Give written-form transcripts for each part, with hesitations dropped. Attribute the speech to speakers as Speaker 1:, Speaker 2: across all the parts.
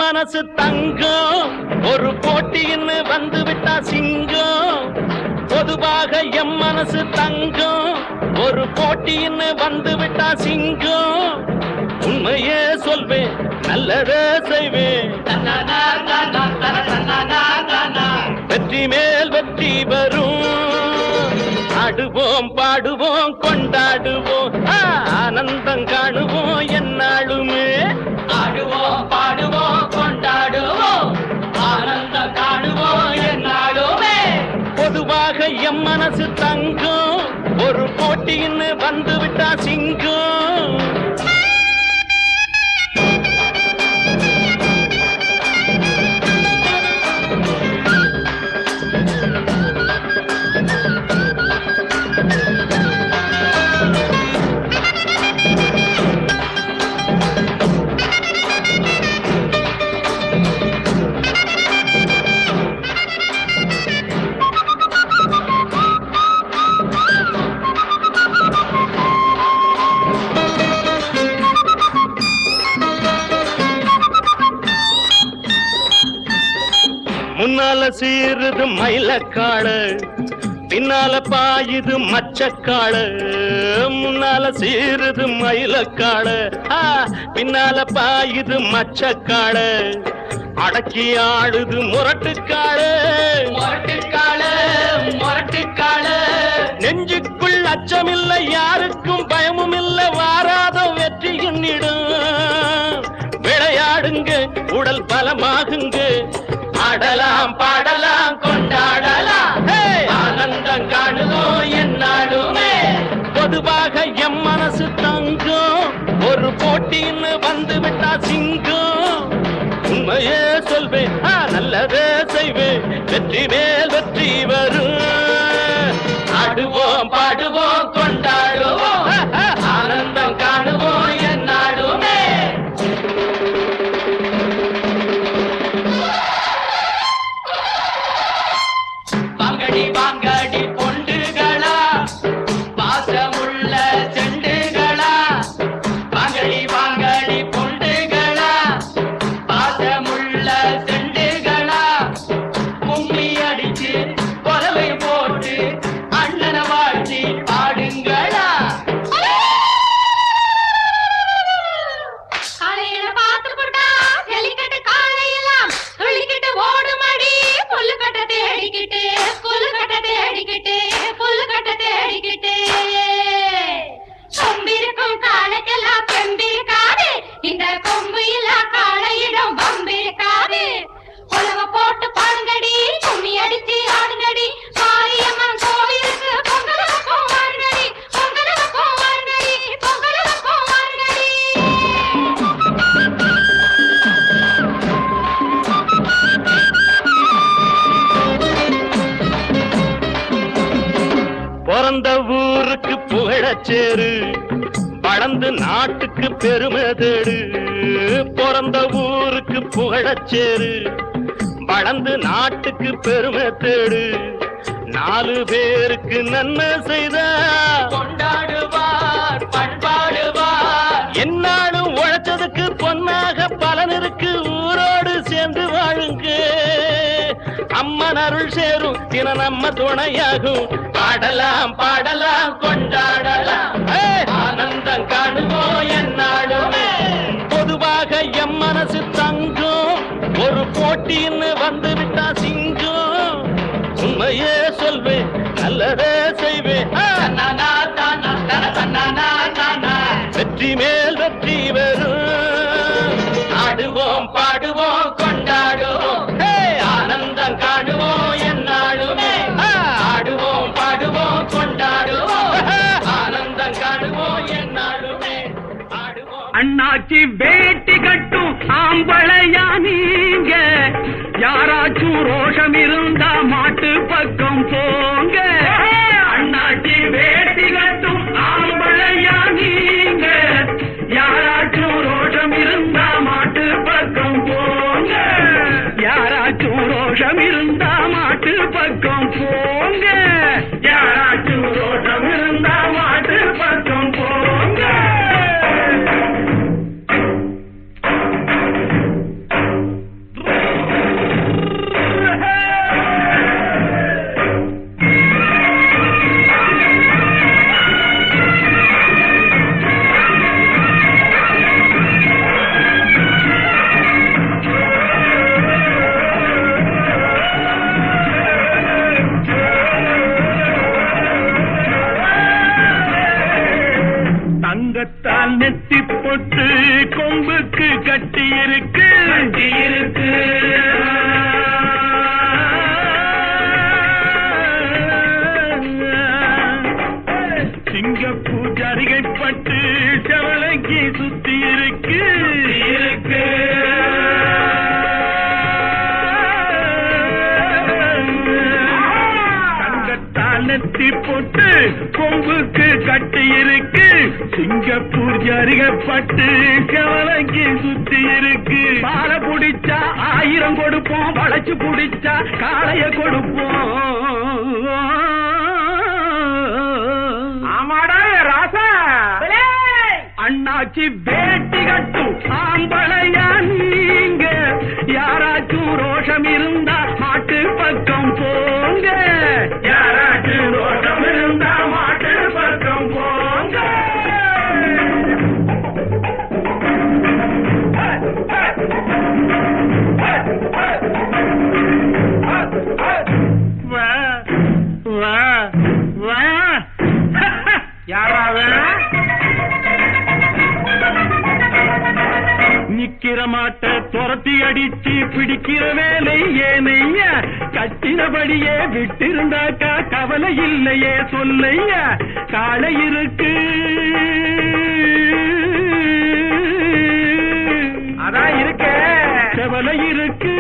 Speaker 1: மனசு தங்கம் ஒரு போட்டின்னு வந்து விட்டா சிங்கம் பொதுவாக எம் மனசு தங்கம் ஒரு போட்டின்னு வந்து விட்டா சிங்கம் உண்மையே சொல்வேன் நல்லதே செய்வேன் வெற்றி மேல் வெற்றி வரும் ஆடுவோம் பாடுவோம் கொண்டாடுவோம் ஆனந்தம் காணுவோம் என்னாலுமே
Speaker 2: ஆடுவோம் பாடுவோம் கொண்டாடுவோம் ஆனந்தம் காணுவோம் என்னாலுமே
Speaker 1: பொதுவாக எம் மனசு தங்கம் ஒரு போட்டின்னு வந்து விட்டா சிங்கம் முன்னால சீருது மயிலக்காடு பின்னால பாயுது மச்சக்காடு முன்னால சீருது மயிலக்காடு பின்னால பாயுது மச்சக்காடு அடக்கி ஆடுது முரட்டுக்காடு
Speaker 2: முரட்டுக்காடு முரட்டுக்காடு
Speaker 1: நெஞ்சுக்குள் அச்சமில்லை யாருக்கும் பயமும் இல்லை வாராத வெற்றி எண்ணிடும் விளையாடுங்க உடல் பலமாகுங்க ஆடலாம் பாடலாம் கொண்டாடலாம் ஆனந்தம் காணுவோம் என்னாலுமே பொதுவாக எம் மனசு தங்கம் ஒரு போட்டின்னு வந்து விட்டா சிங்கம் உண்மையே சொல்வேன் நல்லதே செய்வேன் வெற்றி மேல் வெற்றி வரும் ஆடுவோம் பாடுவோம் கொண்டாடுவோம் ஆனந்தம் காணுவோம் என்னாலுமே
Speaker 2: வாங்கடி பொண்டுகளா பாசமுள்ள செண்டுகளா வாங்கடி பொண்டுகளா பாசமுள்ள செண்டுகளா கும்மி அடிச்சு கொலவை போட்டு அண்ணனை வாழ்த்தி பாடுங்களா
Speaker 3: காலையில பார்த்து போட்டா ஜல்லிக்கட்டு காலையெல்லாம் துள்ளிக்கிட்டு ஓடுமடி புல்லுக்கட்டை தேடிக்கிட்டு கொம்பிருக்கும் காலைக்கெல்லாம் பெம்பிருக்காது இந்த கொம்பு இல்ல காலையிடம் பம்பிருக்காது உலக போட்டு பாடுங்கடி கும்மி அடிச்சு ஆடுங்கடி மாரியம்மன் கோவிலுக்கு பொங்கலுக்கும் வாருங்கடி பொங்கலுக்கும் வாருங்கடி பொங்கலுக்கும் வாருங்கடி
Speaker 1: பிறந்த ஊருக்கு புகழச்சேரு வளர்ந்து நாட்டுக்கு பெருமை தேடு பிறந்த ஊருக்கு புகழச்சேரு வளர்ந்து நாட்டுக்கு பெருமை தேடு நாலு பேருக்கு நன்மை செய்த
Speaker 2: கொண்டாடுவார் பண்பாடுவார்
Speaker 1: என்னாலும் உழைச்சதுக்கு பொன்னாக பலன் இருக்கு ஊரோடு சேர்ந்து வாழுங்க அம்மன் அருள் சேரும் தின நம்ம துணையாகும் பாடலாம் பாடலாம் கொண்டாடலாம் ஆனந்தம் காணுவோம் என்னாலுமே பொதுவாக எம் மனசு தங்கம் ஒரு போட்டின்னு வந்து விட்டா சிங்கம் உண்மையே சொல்வேன் நல்லதே செய்வேன் வெற்றி மேல் வெற்றி வரும் ஆடுவோம் பாடுவோம் கொண்டாடுவோம் ஆனந்தம் காணுவோம் என்னாலுமே ஆடுவோம் பாடுவோம் கொண்டாடுவோம் ஆனந்தம் காணுவோம் என்னாலுமே ஆடுவோம்
Speaker 4: அண்ணாச்சி வேட்டி கட்டும் ஆம்பளையா நீங்க யாராச்சும் ரோஷம் இருந்தா மாட்டு பக்கம் போங்க அண்ணாச்சி வேட்டி கட்டும் ஆம்பளையா நீங்க யாராச்சும் ரோஷம் இருந்தா மாட்டு பக்கம் போங்க யாராச்சும் ரோஷம் இருந்தா மாட்டு பக்கம் போங்க யாராச்சும் ரோஷம் இருந்தா மாட்டு பக்கம் போங்க தாளத்தி போட்டு கொம்புக்கு கட்டி இருக்கு சிங்கப்பூர் ஜருகப்பட்டு கவலைக்கு சுத்தி இருக்கு பால புடிச்சா 1000 கொடுப்போம் வளைச்சு புடிச்சா காளைய கொடுப்போம் ஆமாடா ராசா அண்ணாச்சி பேட்டி கட்டும் ஆம்பளையா நீங்க யாராச்சும் ரோஷம் இருந்தா மாட்டு பக்கம் போங்க யாராச்சும் ரோஷம் இருந்தா மாட்டு பக்கம் போங்க வா வா வா யாராவது நிக்கிற மாட்ட துரத்தி அடிச்சு பிடிக்கிற வேலை ஏனையா கட்டினபடியே விட்டிருந்தாக்கா கவலை இல்லையே சொல்லையா காளை இருக்கு அதான் இருக்க கவலை இருக்கு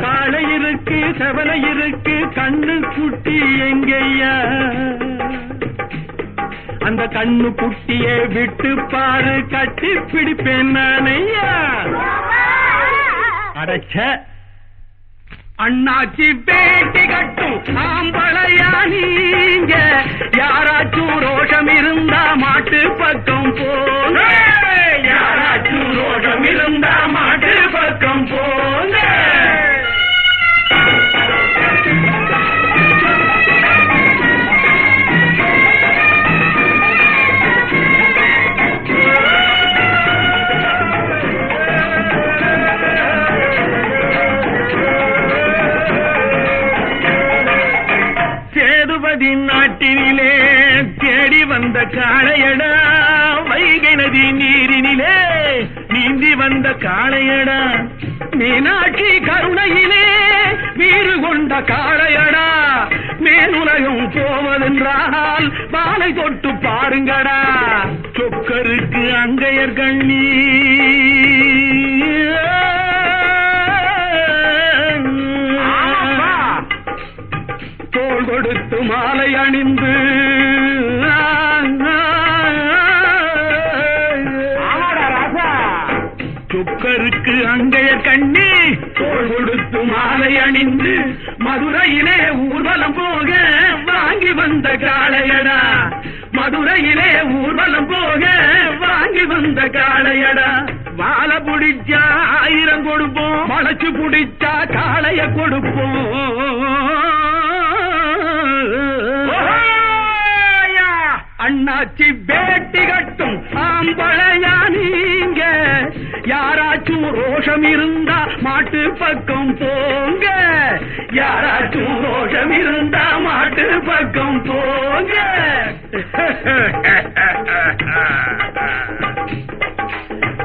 Speaker 4: காளை இருக்கு கவலை இருக்கு கண்ணு குட்டி எங்கய்யா அந்த கண்ணு குட்டியை விட்டு பாரு கட்டி பிடிப்பேன் நானையா அடைச்ச அண்ணாச்சி பேட்டி கட்டும் ஆம்பளையா நீங்க யாராச்சும் ரோஷம் இருந்தா மாட்டு பக்கம் போங்க யாராச்சும் ரோஷம் இருந்தா மாட்டு பக்கம் போங்க நாட்டினிலே தேடி வந்த காளையடா வைகை நதி நீரினிலே நீந்தி வந்த காளையடா மீனாட்சி கருணையிலே வீறு கொண்ட காளையடா மேலுலகம் போவதென்றால் மாலை தொட்டு பாருங்கடா சொக்கருக்கு அங்கையர் கண்ணி தோள் கொடுத்து மாலை அணிந்து சொக்கருக்கு அங்கைய கண்ணி தோள் கொடுத்து மாலை அணிந்து மதுரையிலே ஊர்வலம் போக வாங்கி வந்த காளையடா மதுரையிலே ஊர்வலம் போக வாங்கி வந்த காளையடா வாழ புடிச்சா 1000 கொடுப்போம் வளைச்சு புடிச்சா காளைய கொடுப்போம் அண்ணாச்சி பேட்டி கட்டும் ஆம்பளையா நீங்க யாராச்சும் ரோஷம் இருந்தா மாட்டு பக்கம் போங்க யாராச்சும் ரோஷம் இருந்தா மாட்டு பக்கம் போங்க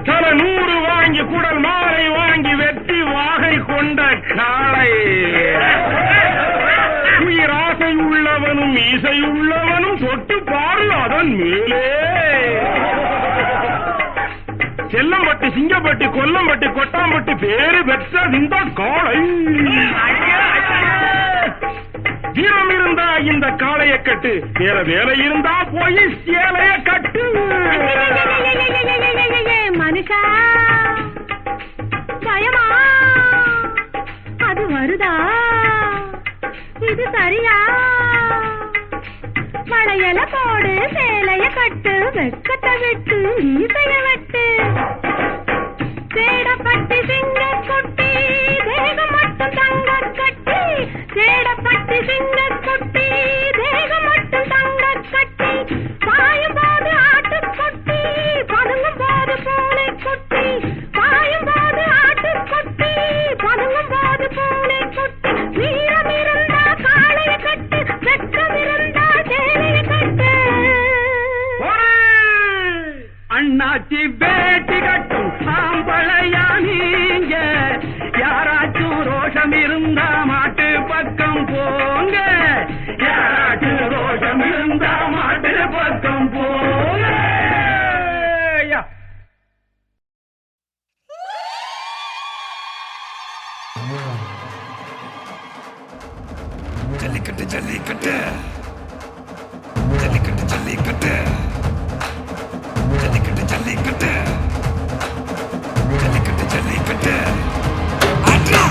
Speaker 4: தல 100 வாங்கி குடல் மாலை வாங்கி வெட்டி வாகை கொண்ட காளை உயிராசை உள்ளவனும் மீசை உள்ளவனும் தொட்டு பாரு அதன் மேலே செல்லம்பட்டு சிங்கப்பட்டு கொல்லம்பட்டு கொட்டாம்பட்டு பேரு பெற்ற இந்த காளை வீரம் இருந்தா இந்த காளைய கட்டு வேற வேலை இருந்தா போய் சேலைய கட்டு
Speaker 3: மனுஷா பயமா அது வருதா இது சரியா வளையல போடு சேலைய கட்டு வெக்கத்தை விட்டு ஈசைய வெட்டு சேடப்பட்டு சிங்க குட்டி தேகம் மட்டும் தங்க கட்டி சேடப்பட்டு சிங்க குட்டி தேகம் மட்டும் தங்க கட்டி பாயும் போது ஆட்டு குட்டி பதுங்கும் போது பூனை குட்டி பாயும் போது ஆட்டு குட்டி பதுங்கும் போது பூனை குட்டி வீரம் இருந்தா காளைய கட்டு வெட்கம் இருந்தா சேலைய கட்டு
Speaker 4: அண்ணாச்சி பேட்டி கட்டும் ஆம்பளையா நீங்க யாராச்சும் ரோஷம் இருந்தா மாட்டு பக்கம் போங்க யாராச்சும் ரோஷம் இருந்தா மாட்டு பக்கம் போங்க
Speaker 5: ஜல்லிக்கட்டு ஜல்லிக்கட்டு ஜல்லிக்கட்டு ஜல்லிக்கட்டு ஜல்லிக்கட்டு ஜல்லிக்கட்டு ஜல்லிக்கட்டு ஜல்லிக்கட்டு ஆட்ரா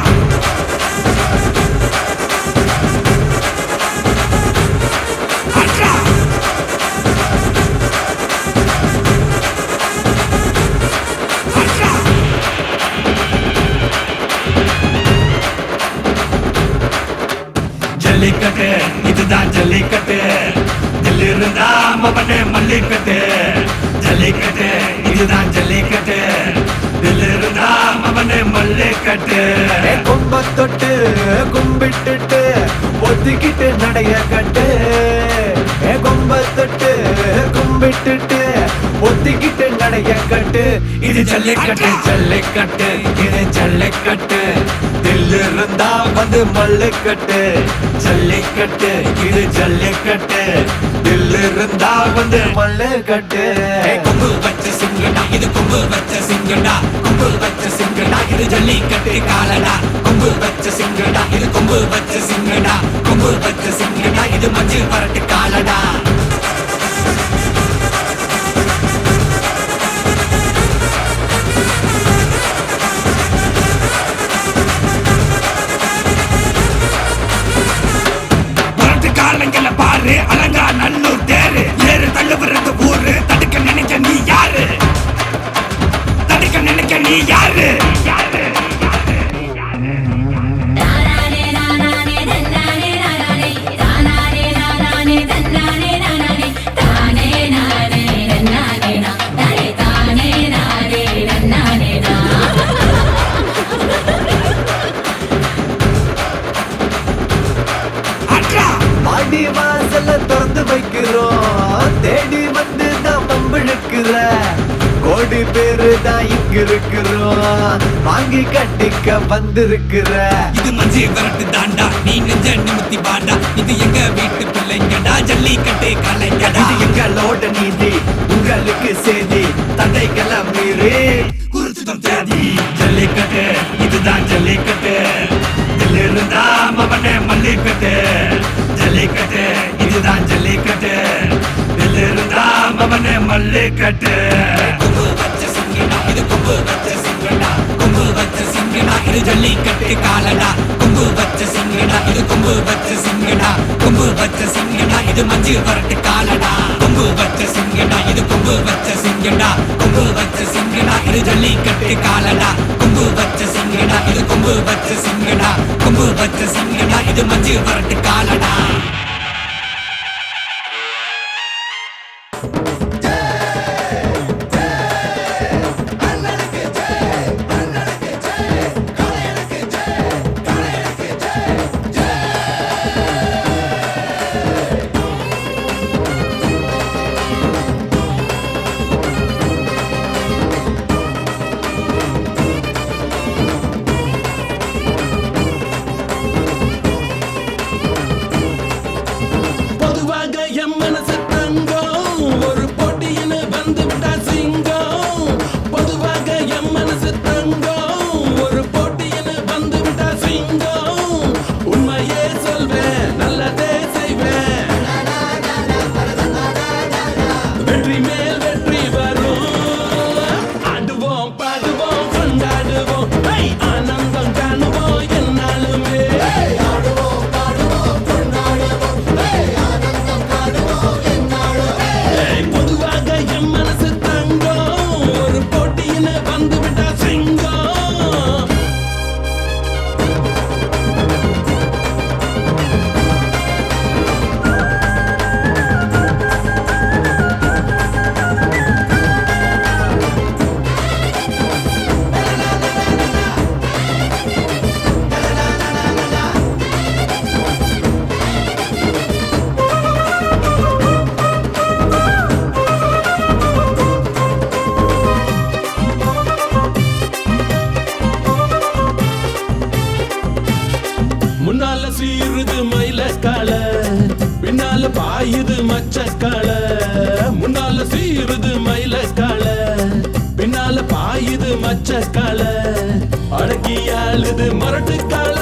Speaker 5: ஆட்ரா ஆட்ரா ஜல்லிக்கட்டு இதுதான் ஜல்லிக்கட்டு தில்லிருந்தா மவனே மல்லிக்கட்டு ஜல்லிக்கட்டு இதுதான் ஜல்லிக்கட்டு தில்லிருந்தா மவனே மல்லிக்கட்டு
Speaker 6: கொம்ப தொட்டு கும்பிட்டுட்டு ஒத்திக்கிட்டு நடைய கட்டு கொம்ப தொட்டு கும்பிட்டுட்டு ஒத்திக்கிட்டு நடைய கட்டு
Speaker 5: இது ஜல்லிக்கட்டு ஜல்லிக்கட்டு இது ஜல்லிக்கட்டு
Speaker 6: தில்லிருந்தா வந்து மல்லுக்கட்டு
Speaker 5: ஜல்லிக்கட்டு இது ஜல்லிக்கட்டு
Speaker 6: தில்லிருந்தா வந்து மல்லுக்கட்டு
Speaker 5: கொம்பு வச்ச சிங்கடா இது கொம்பு வச்ச சிங்கடா கொம்பு வச்ச சிங்கடா இது ஜல்லிக்கட்டு காலடா கொம்பு வச்ச சிங்கடா இது கொம்பு வச்ச சிங்கடா கொம்பு வச்ச சிங்கடா இது மஞ்சள் பரட்டு காலடா காலங்கள பாரு அலங்கா நல்லூர் தேரு ஏறு தள்ளுவது ஊரு தடுக்க நினைக்க நீ யாரு தடுக்க நினைக்க நீ யாரு யாரு
Speaker 6: பாடி வாசல திறந்து வைக்கிறோம் தேடி வந்து தான் பம்பிழுக்கிற கோடி பேரு தான் இங்க இருக்கிறோம் வாங்கி கட்டிக்க வந்திருக்கிற
Speaker 5: இது மஞ்சி வரட்டு தாண்டா நீ நெஞ்ச நிமித்தி பாண்டா இது எங்க வீட்டு பிள்ளைங்கடா ஜல்லிக்கட்டு கலைஞடா
Speaker 6: இது எங்களோட நீதி உங்களுக்கு செய்தி தடைகளை மீறி
Speaker 5: குறிச்சுதம் தேதி ஜல்லிக்கட்டு இதுதான் ஜல்லிக்கட்டு தில்லிருந்தா மவனே மல்லிக்கட்டு ஜல்லிக்கட்டு இதுதான் ஜல்லிக்கட்டு தில்லிருந்தா மவனே மல்லிக்கட்டு கொம்பு வச்ச சிங்கடா இது கொம்பு வச்ச சிங்கடா கொம்பு வச்ச சிங்கடா இது ஜல்லிக்கட்டு காலடா கொம்பு வச்ச சிங்கடா இது கொம்பு வச்ச சிங்கடா கொம்பு வச்ச சிங்கடா இது மஞ்சள் வரட்டு காலடா கொம்பு வச்ச சிங்கடா இது கொம்பு வச்ச சிங்கடா கொம்பு வச்ச சிங்கடா இது ஜல்லிக்கட்டு காலடா கொம்பு வச்ச சிங்கடா இது கொம்பு வச்ச சிங்கடா கொம்பு வச்ச சிங்கடா இது மஞ்சள் வரட்டு காலடா
Speaker 7: பாயுது மச்சக்கால முன்னால சீருது மயிலக்கால பின்னால பாயுது மச்சக்கால அடக்கி ஆளுது மரட்டுக்கால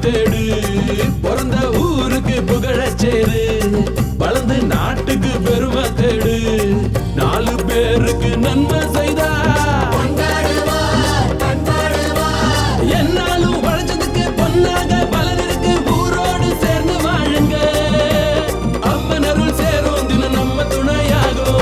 Speaker 7: தேடு பிறந்த ஊருக்கு புகழச்சேரு வளர்ந்து நாட்டுக்கு பெருமை தேடு 4 பேருக்கு நன்மை செய்தா என்னாலும் உழைச்சதுக்கு பொன்னாக பலன் இருக்கு ஊரோடு சேர்ந்து வாழுங்க அம்மன் அருள் சேரும் தினம் நம்ம துணையாகும்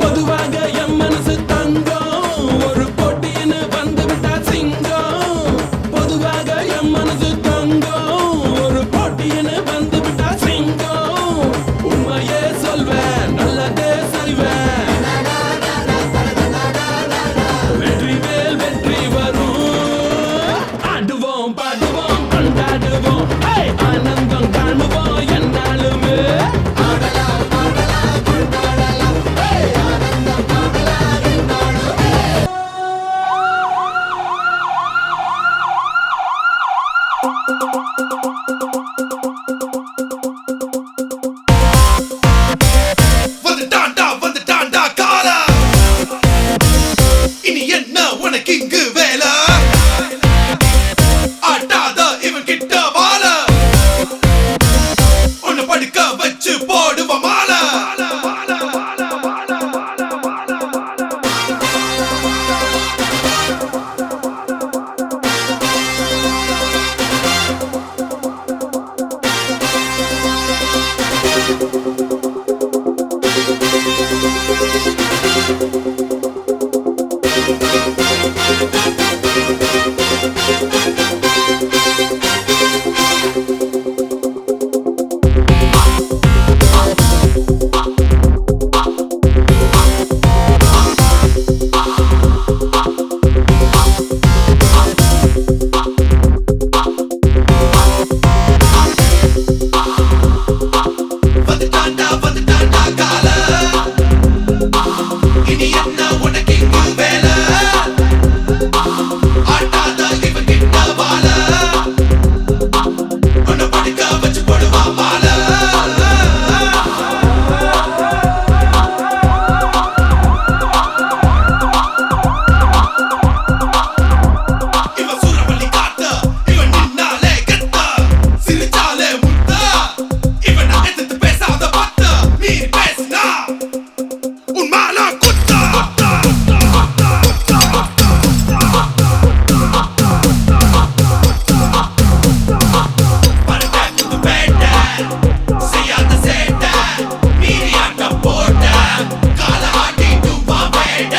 Speaker 7: பொதுவாக என் மனசு தங்கம் ஒரு போட்டின்னு வந்து விட்டா சிங்கம் பொதுவாக என் மனசு தங்கம் ஒரு போட்டின்னு வந்து விட்டா சிங்கம் உண்மையே சொல்வேன் நல்லதே செய்வேன் வெற்றி மேல் வெற்றி வரும் ஆடுவோம் பாடுவோம் கொண்டாடுவோம் ஆனந்தம் காணுவோம் என்னாலுமே
Speaker 5: வந்துட்டாண்டா காலா இனி என்ன உனக்கு இங்கு வேலை ஆட்டாத இவன் கிட்ட வாழ உன்னை படுக்க வச்சு போடுவ மாலை வந்துட்டாண்டா காலா இனி என்ன உனக்கு இங்கு வேலை ஆட்டாத இவன் கிட்ட வாழ உன்னை படுக்க வச்சு போடுவா மாலை இவன் சூறாவளி காத்த இவன் நின்னாலே கெத்த சிரிச்சாலே முத்த இவன் எதிர்த்து பேசாத பத்த நீ பேசினா உன் மேல குத்த பரட்ட புது பேட்ட செய்யாத சேட்ட மீறியாட்ட போட்ட கால ஆட்டி தூவா பேட்ட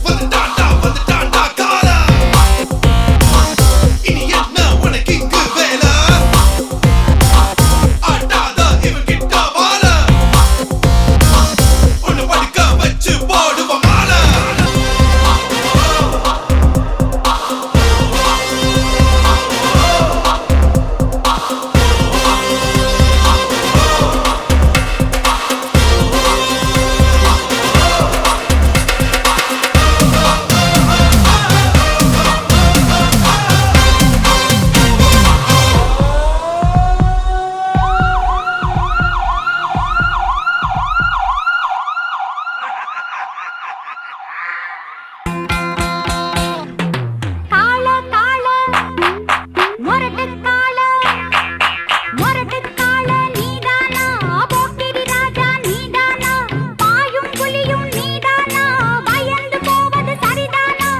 Speaker 5: வந்துட்டாண்டா காலா இனி என்ன உனக்கு இங்கு வேலை ஆட்டாத இவன் கிட்ட வாழ உன்னை படுக்க வச்சு போடுவ மாலை
Speaker 3: காள காள மொரட்டு காள நீதானா போக்கிரி ராஜா நீதானா பாயும் புலியும் நீதானா பயந்து போவது சரிதானா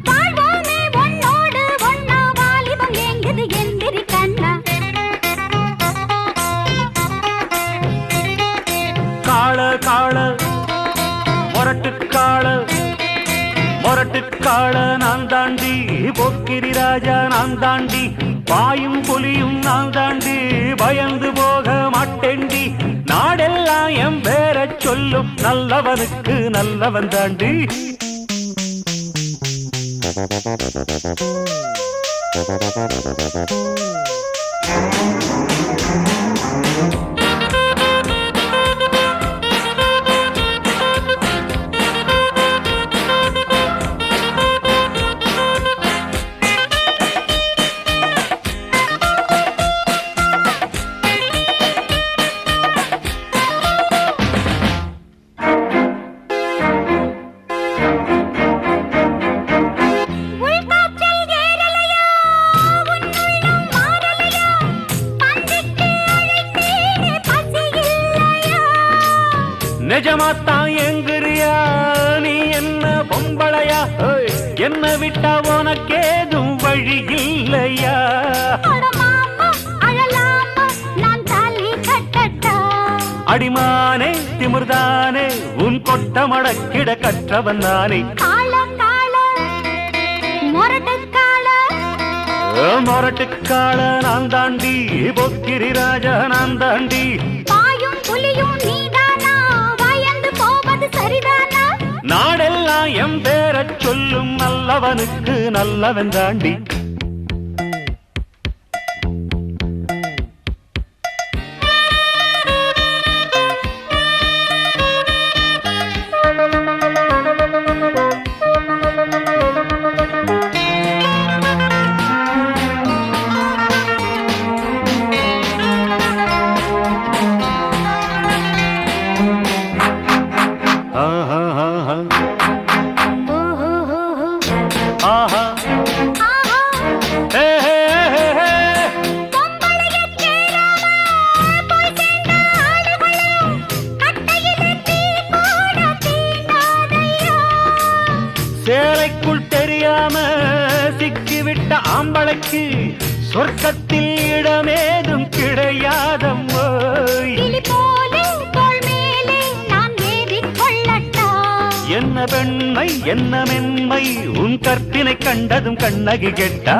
Speaker 3: வாழ்வோமே உன்னோடு ஒன்னா வாலிபம் எங்குது எந்திரி கண்ணா
Speaker 1: மொரட்டுக்காள நான் தாண்டி போக்கிரி ராஜா நான் தாண்டி பாயும் புலியும் நான் தாண்டி பயந்து போக மாட்டேண்டி நாடெல்லாம் என் பேர சொல்லும் நல்லவனுக்கு நல்லவன் தாண்டி அடிமானே திமிர்தானே உன் கொட்டமடக்கிட கற்றவன் நானே. மொரட்டுக்கால நான் தாண்டி பொக்கிரி ராஜா நான் தாண்டி.
Speaker 3: பாயும் புலியும் நீதானா பயந்து போவது சரிதானா?
Speaker 1: நாடெல்லாம் எம் பேரச் சொல்லும் நல்லவனுக்கு நல்லவன் தாண்டி. சேலைக்குள் தெரியாம சிக்கிவிட்ட ஆம்பளைக்கு சொர்க்கத்தில் இடமேதும் கிடையாதம்மோ. என்ன பெண்மை என்ன மென்மை உன் கற்பினை கண்டதும் கண்ணகி கெட்டா.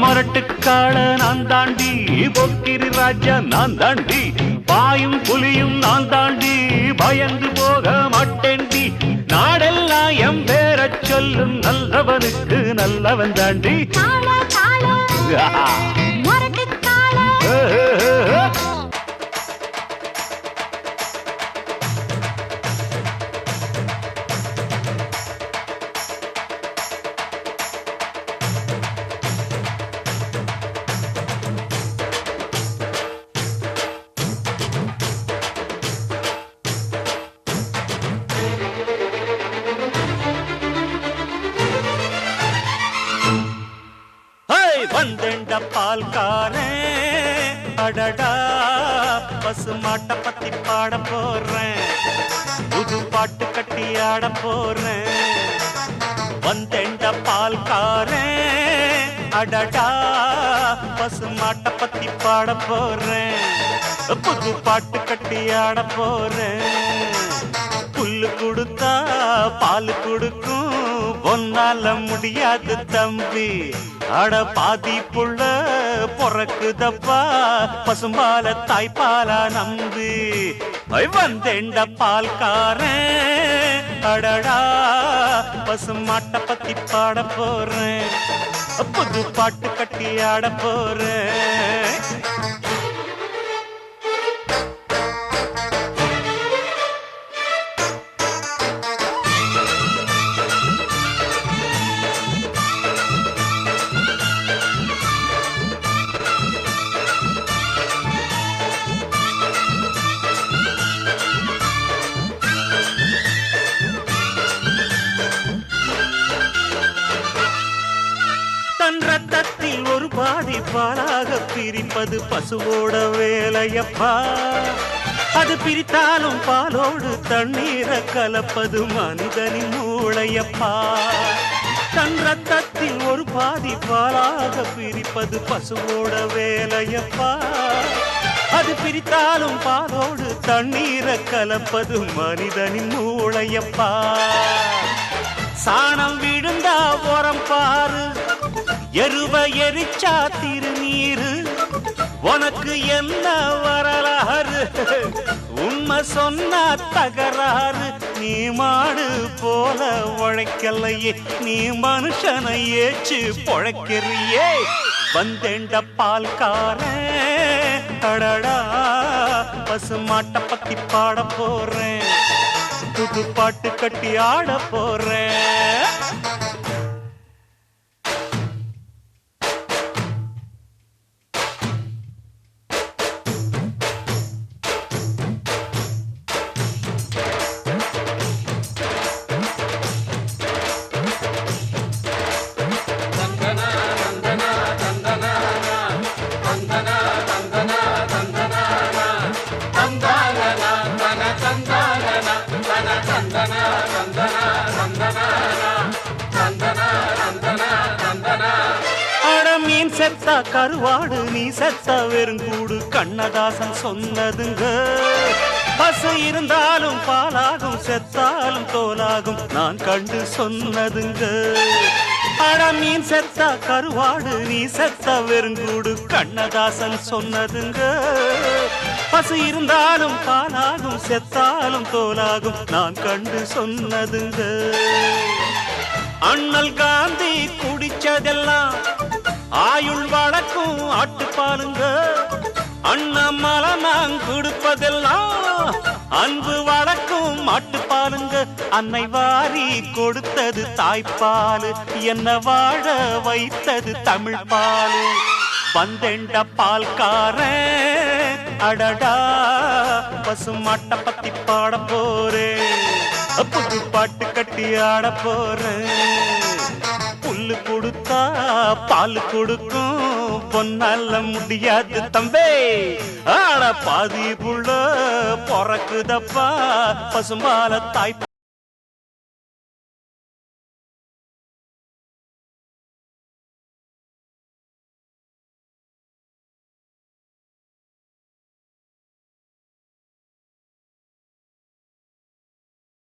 Speaker 1: மொரட்டுக்கால நான் தாண்டி பொக்கிரி ராஜா நான் தாண்டி. பாயும் புலியும் நான் தாண்டி பயந்து போக மாட்டேண்டி. நாடெல்லாம் எம் பேரச் சொல்லும் நல்லவனுக்கு நல்லவன் தாண்டி. வந்தெண்ட பால்காரே அடடா பசு மாட்ட பத்தி பாட போறேன். புது பாட்டு கட்டி ஆட போறேன். வந்தெண்ட பால்காரே அடடா பசு மாட்ட பத்தி பாட போறேன். புது பாட்டு கட்டி ஆட போறேன். புல்லு கொடுத்தா பால் கொடுக்கும் ஒன்னால முடியாது தம்பி. அட பாதி புள்ள பொறக்குதப்பா பசும்பால தாய்ப்பாலா நம்பி. வந்தெண்ட பால்காரன் அடடா பசுமாட்ட பத்தி பாட போறேன். புது பாட்டு கட்டி ஆட போறேன். ரத்தத்தில் ஒரு பாதி பாலாக பிரிப்பது பசுவோட வேலையப்பா. அது பிரித்தாலும் பாலோடு தண்ணீரை கலப்பது மனிதனின் மூளையப்பா. தன் ரத்தத்தில் ஒரு பாதி பாலாக பிரிப்பது பசுவோட வேலையப்பா. அது பிரித்தாலும் பாலோடு தண்ணீரை கலப்பது மனிதனின் மூளையப்பா. சாணம் விழுந்தா உரம் பாரு, எருவ எரிச்சா திருநீரு. உனக்கு என்ன வரலாறு, உண்மை சொன்னா தகராறு. நீ மாடு போல உழைக்கலையே, நீ மனுஷனை ஏச்சு பொழைக்கிறியே. வந்தேண்ட பால்காரன் அடடா பசுமாட்ட பத்தி பாட போறேன். புது பாட்டு கட்டி ஆட போறேன். செத்தா கருவாடு நீ செத்தா வெறுங்கூடு கண்ணதாசன் சொன்னதுங்க பசு இருந்தாலும் பாலாகும் செத்தாலும் தோலாகும் நான் கண்டு சொன்னதுங்க அட மீன் செத்தா கருவாடு நீ செத்தா வெறுங்கூடு கண்ணதாசன் சொன்னதுங்க பசு இருந்தாலும் பாலாகும் செத்தாலும் தோலாகும் நான் கண்டு சொன்னதுங்க அண்ணல் காந்தி குடிச்சதெல்லாம் ஆயுள் வழக்கும் ஆட்டுப்பாலுங்க அண்ணாமலை நான் கொடுப்பதெல்லாம் அன்பு வழக்கும் மாட்டுப்பாலுங்க அன்னை வாரி கொடுத்தது தாய்ப்பாலு என்ன வாழ வைத்தது தமிழ் பாலு வந்தெண்ட பால்காரன் அடடா பசு மாட்டை பத்தி பாட போறேன் புது பாட்டு கட்டி ஆட போறேன் புல்லு கொடுத்தா பால் கொடுக்கும் பொன்னால முடியாது தம்பே ஆட பாதி புள்ள பொறக்குதப்பா பசும்பால தாய்